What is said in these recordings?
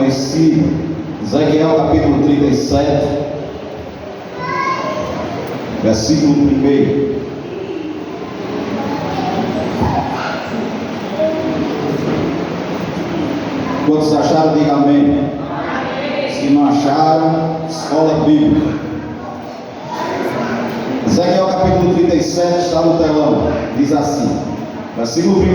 conhecido. Ezequiel capítulo 37, versículo 1. Quantos acharam, diga amém. Se não acharam, escola bíblica. Ezequiel capítulo 37 está no telão. Diz assim, versículo 1: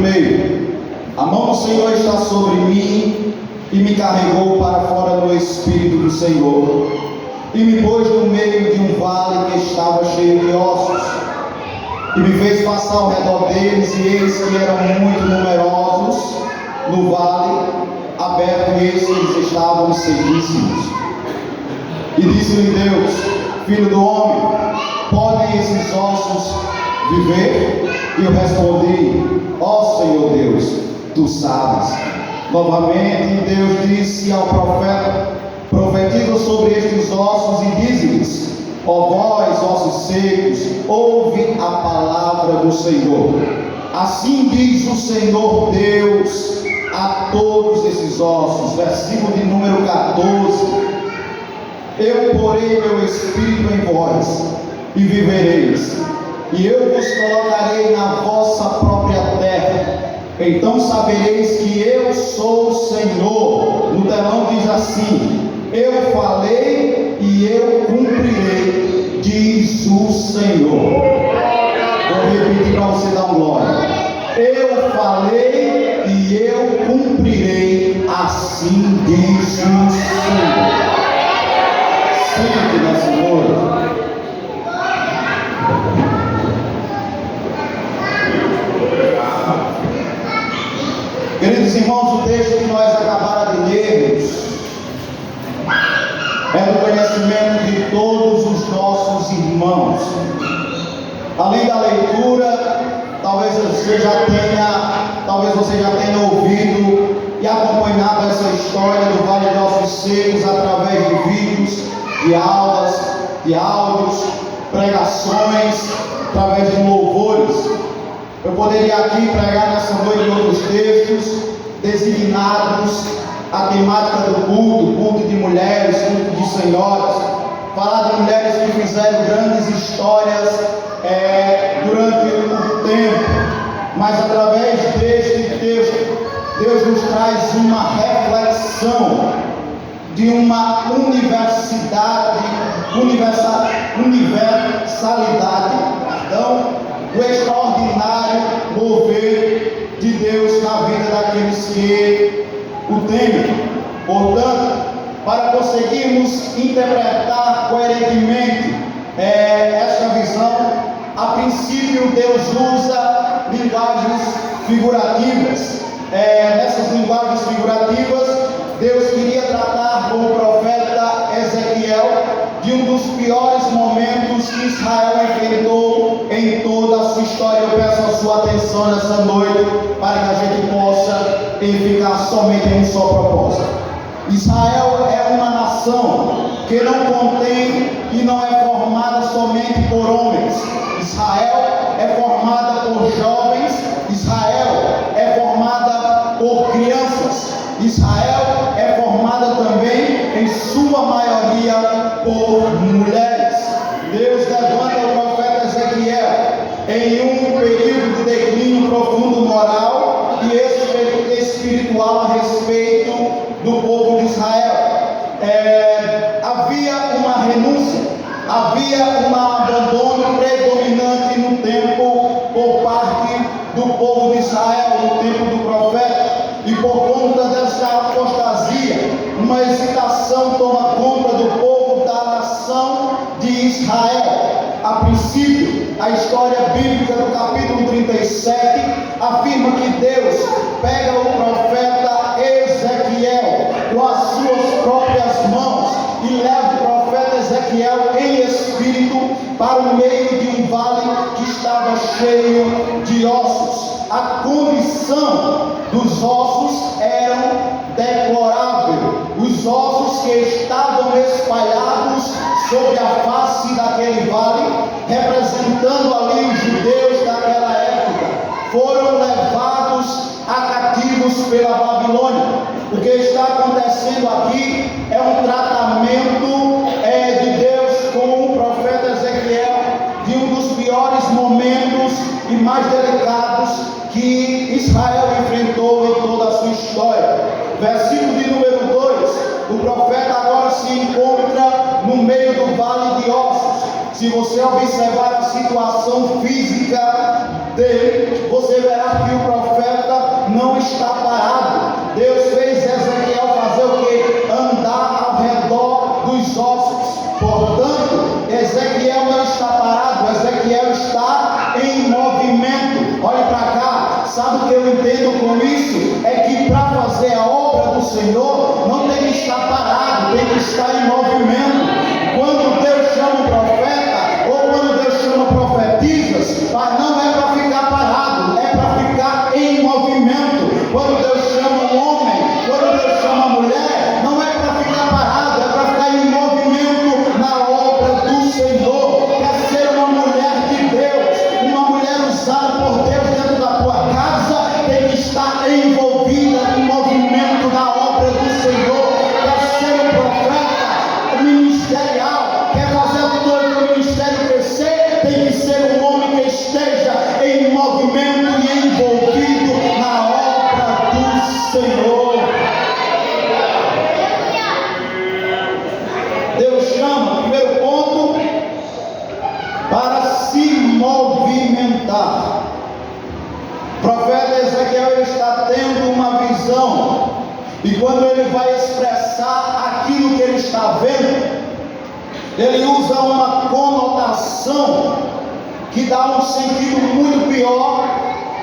A mão do Senhor está sobre mim e me carregou para fora do Espírito do Senhor e me pôs no meio de um vale que estava cheio de ossos e me fez passar ao redor deles, e eis que eram muito numerosos no vale aberto, e eis que eles estavam sequíssimos. E disse-lhe Deus: Filho do homem, podem esses ossos viver? E eu respondi: Ó Senhor Deus, tu sabes. Novamente Deus disse ao profeta: Profetiza sobre estes ossos e dize-lhes: Ó vós, ossos secos, ouve a palavra do Senhor. Assim diz o Senhor Deus a todos esses ossos. Versículo de número 14: Eu porei meu espírito em vós e vivereis, e eu vos colocarei na vossa própria terra. Então sabereis que eu sou o Senhor. No telão diz assim: Eu falei e eu cumprirei, diz o Senhor. Vou repetir para você dar glória. Eu falei e eu cumprirei, assim diz o Senhor. Sente nessa noite. Queridos irmãos, o texto que nós acabamos de lermos é do conhecimento de todos os nossos irmãos. Além da leitura, talvez você já tenha ouvido e acompanhado essa história do Vale de Ossos Secos através de vídeos, de aulas, de áudios, pregações, através de louvores. Eu poderia aqui pregar nessa noite outros textos designados à temática do culto de mulheres, culto de senhoras, falar de mulheres que fizeram grandes histórias durante o tempo, mas através deste texto, Deus nos traz uma reflexão de uma universalidade, do extraordinário mover de Deus na vida daqueles que o temem. Portanto, para conseguirmos interpretar coerentemente esta visão, a princípio Deus usa linguagens figurativas. Nessas linguagens figurativas, Deus queria tratar com o profeta Ezequiel de um dos piores momentos que Israel enfrentou em toda a sua história. Eu peço a sua atenção nessa noite para que a gente possa edificar somente em um só propósito. Israel é uma nação que não contém e não é formada somente por homens. Israel é formada por jovens, Israel é formada por crianças, Israel é formada também, em sua maioria, por mulheres. Deus levanta o profeta Ezequiel em um período de declínio profundo moral e espiritual a respeito do povo de Israel. Havia uma renúncia, havia um abandono predominante no tempo por parte do povo de Israel, no tempo do profeta, e por conta dessa apostasia, uma hesitação toma conta do povo da nação de Israel. A princípio, a história bíblica do capítulo 37 afirma que Deus pega o profeta Ezequiel com as suas próprias mãos e leva o profeta Ezequiel em espírito para o meio de um vale que estava cheio de ossos. A condição dos ossos era deplorável. Os ossos que estavam espalhados sobre a face daquele vale, representando ali os judeus daquela época, foram levados a cativos pela Babilônia. O que está acontecendo aqui é um tratamento de Deus com o profeta Ezequiel, de um dos piores momentos e mais delicados que Israel enfrentou em toda a sua história. Versículo de número 2, o profeta agora se encontra no meio do vale de ossos. Se você observar a situação física dele, você verá que o profeta não está parado. Deus fez Ezequiel fazer o que? Andar ao redor dos ossos. Portanto, Ezequiel não está parado, Ezequiel está em movimento. Olhe para cá, sabe o que eu entendo com isso? É que para fazer a obra do Senhor, não tem que estar parado, tem que estar em movimento. Quando Deus chama o profeta, ou quando Deus chama profetisas, não é para ficar parado, é para ficar em movimento. Quando Deus chama um homem, quando Deus chama a mulher, não é para ficar parado, é para ficar em movimento na obra do Senhor. Quer ser uma mulher de Deus, uma mulher usada por Deus dentro da tua casa, tem que estar envolvida em movimento na obra do Senhor. Quer ser um profeta ministerial, quer fazer o teu ministério crescer, tem que ser um homem que esteja em movimento e envolvido na obra do Senhor. Deus chama, primeiro ponto, para se movimentar. O profeta Ezequiel está tendo uma visão, e quando ele vai expressar aquilo que ele está vendo, ele usa uma conotação que dá um sentido muito pior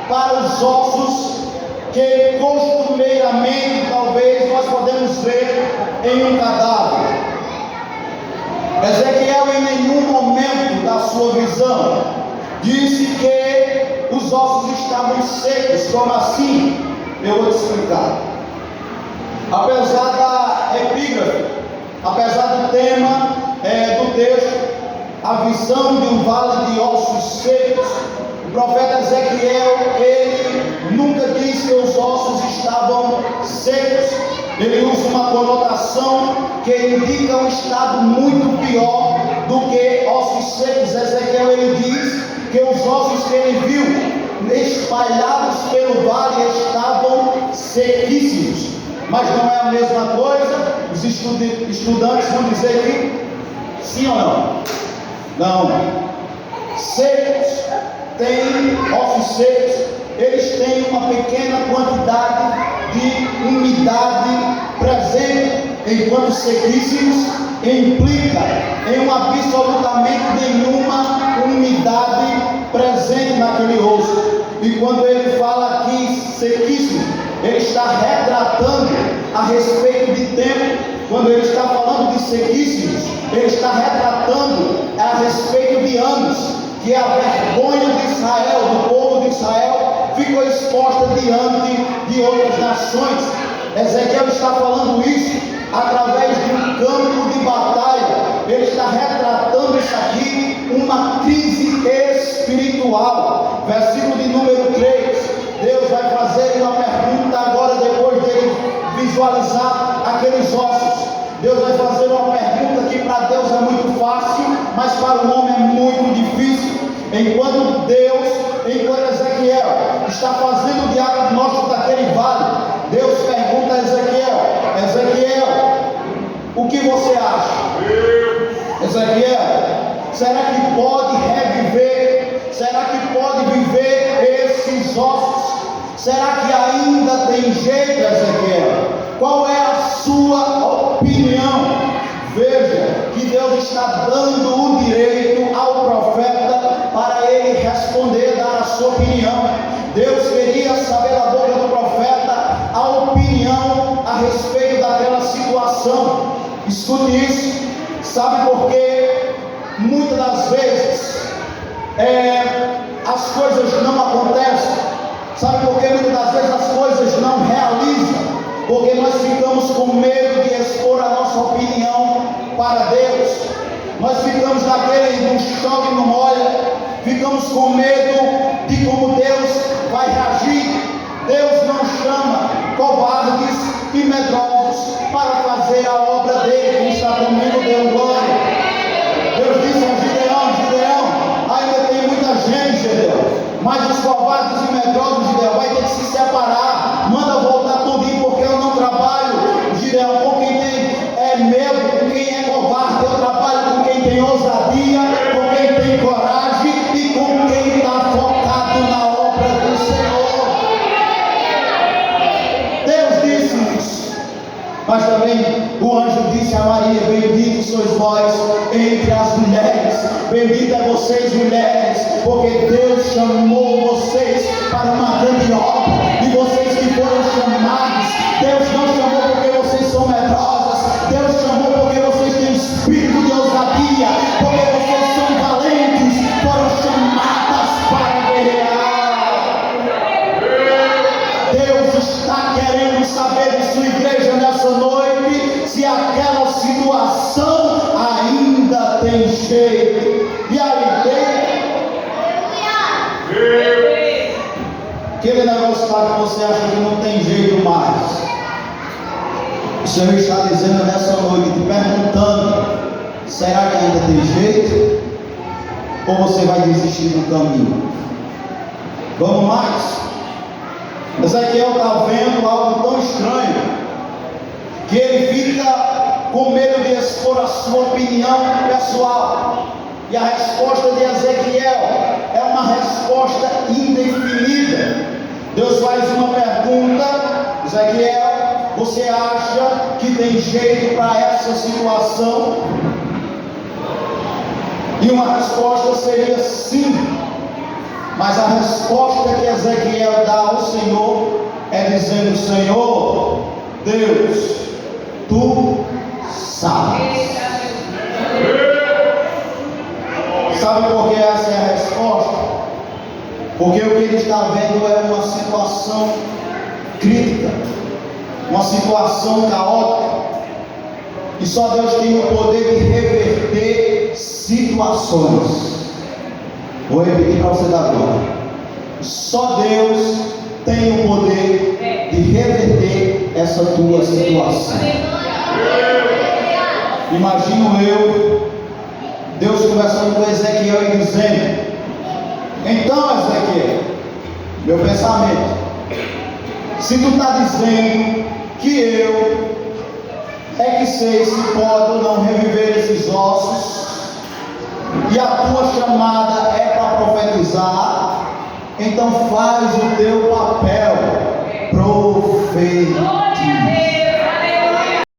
para os ossos que costumeiramente talvez nós podemos ver em um cadáver. Ezequiel em nenhum momento da sua visão disse que os ossos estavam secos. Como assim? Eu vou te explicar. Apesar da epígrafe, apesar do tema do texto, a visão de um vale de ossos secos, o profeta Ezequiel, ele nunca disse que os ossos estavam secos. Ele usa uma conotação que indica um estado muito pior do que ossos secos. Ezequiel, ele diz que os ossos que ele viu espalhados pelo vale estavam sequíssimos. Mas não é a mesma coisa? Os estudantes vão dizer que sim ou não? Não. Secos, tem ossos secos, eles têm uma pequena quantidade de umidade presente, enquanto sequíssimos implica em absolutamente nenhuma umidade presente naquele osso. E quando ele fala aqui sequíssimo, ele está retratando a respeito de tempo. Quando ele está falando de sequíssimos, ele está retratando a respeito de anos, que a vergonha de Israel, do povo de Israel, ficou exposta diante de outras nações. Ezequiel está falando isso através de um campo de batalha. Ele está retratando isso aqui, uma crise espiritual. Versículo de número 3. Deus vai fazer uma pergunta agora, depois de ele visualizar aqueles ossos. Deus vai fazer uma pergunta que para Deus é muito fácil, mas para o homem é muito difícil. Enquanto Ezequiel está fazendo o diagnóstico daquele vale, Deus pergunta a Ezequiel, o que você acha? Ezequiel, será que pode reviver? Será que pode viver esses ossos? Será que ainda tem jeito, Ezequiel? Qual é a sua opinião? Veja que Deus está dando o direito ao profeta para ele responder, dar a sua opinião. Deus queria saber da boca do profeta a opinião a respeito daquela situação. Escute isso. Sabe por quê? Muitas das vezes as coisas não acontecem. Sabe por que muitas das vezes as coisas não realizam? Porque nós ficamos com medo de expor a nossa opinião para Deus. Nós ficamos naquele no chove e não molha. Ficamos com medo de como Deus vai reagir. Deus não chama covardes, e medrosos para fazer a obra dele. Quem está comigo, deu glória. Deus disse a Gideão: Gideão, ainda tem muita gente, Gideão, mas os covardes e medrosos, Gideão, vai ter que se separar. Manda voltar tudinho, porque eu não trabalho, Gideão, com quem tem medo, com quem é covarde. Eu trabalho com quem tem ousadia, com quem tem coragem e com quem está focado na obra do Senhor. Deus disse isso. Mas também o anjo disse a Maria: bendito sois vós entre as mulheres, bendita é vocês mulheres, porque Deus chamou vocês para uma grande obra. E vocês que foram chamados, Deus não chamou porque vocês são medrosas, Deus chamou porque vocês têm espírito de ousadia, porque vocês são valentes, foram chamadas para guerrear. Deus está querendo saber de sua igreja nessa noite, se aquela situação ainda tem jeito. E aí tem aquele negócio lá que você acha que não tem jeito mais. O Senhor está dizendo nessa noite, te perguntando: será que ainda tem jeito? Ou você vai desistir do caminho? Vamos mais. Ezequiel está vendo algo tão estranho que ele fica com medo de expor a sua opinião pessoal. E a resposta de Ezequiel é uma resposta indefinida. Deus faz uma pergunta: Ezequiel, você acha que tem jeito para essa situação? E uma resposta seria sim. Mas a resposta que Ezequiel dá ao Senhor é dizendo: Senhor, Deus, tu sabes. Sabe por que essa é a resposta? Porque o que ele está vendo é uma situação crítica, uma situação caótica, e só Deus tem o poder de reverter situações. Vou repetir para você dar glória. Só Deus tem o poder de reverter essa tua situação. Imagino eu, Deus conversando com Ezequiel e dizendo: então, Ezequiel, meu pensamento, se tu está dizendo que eu é que sei se pode ou não reviver esses ossos, e a tua chamada é para profetizar, então faz o teu papel, profetiza.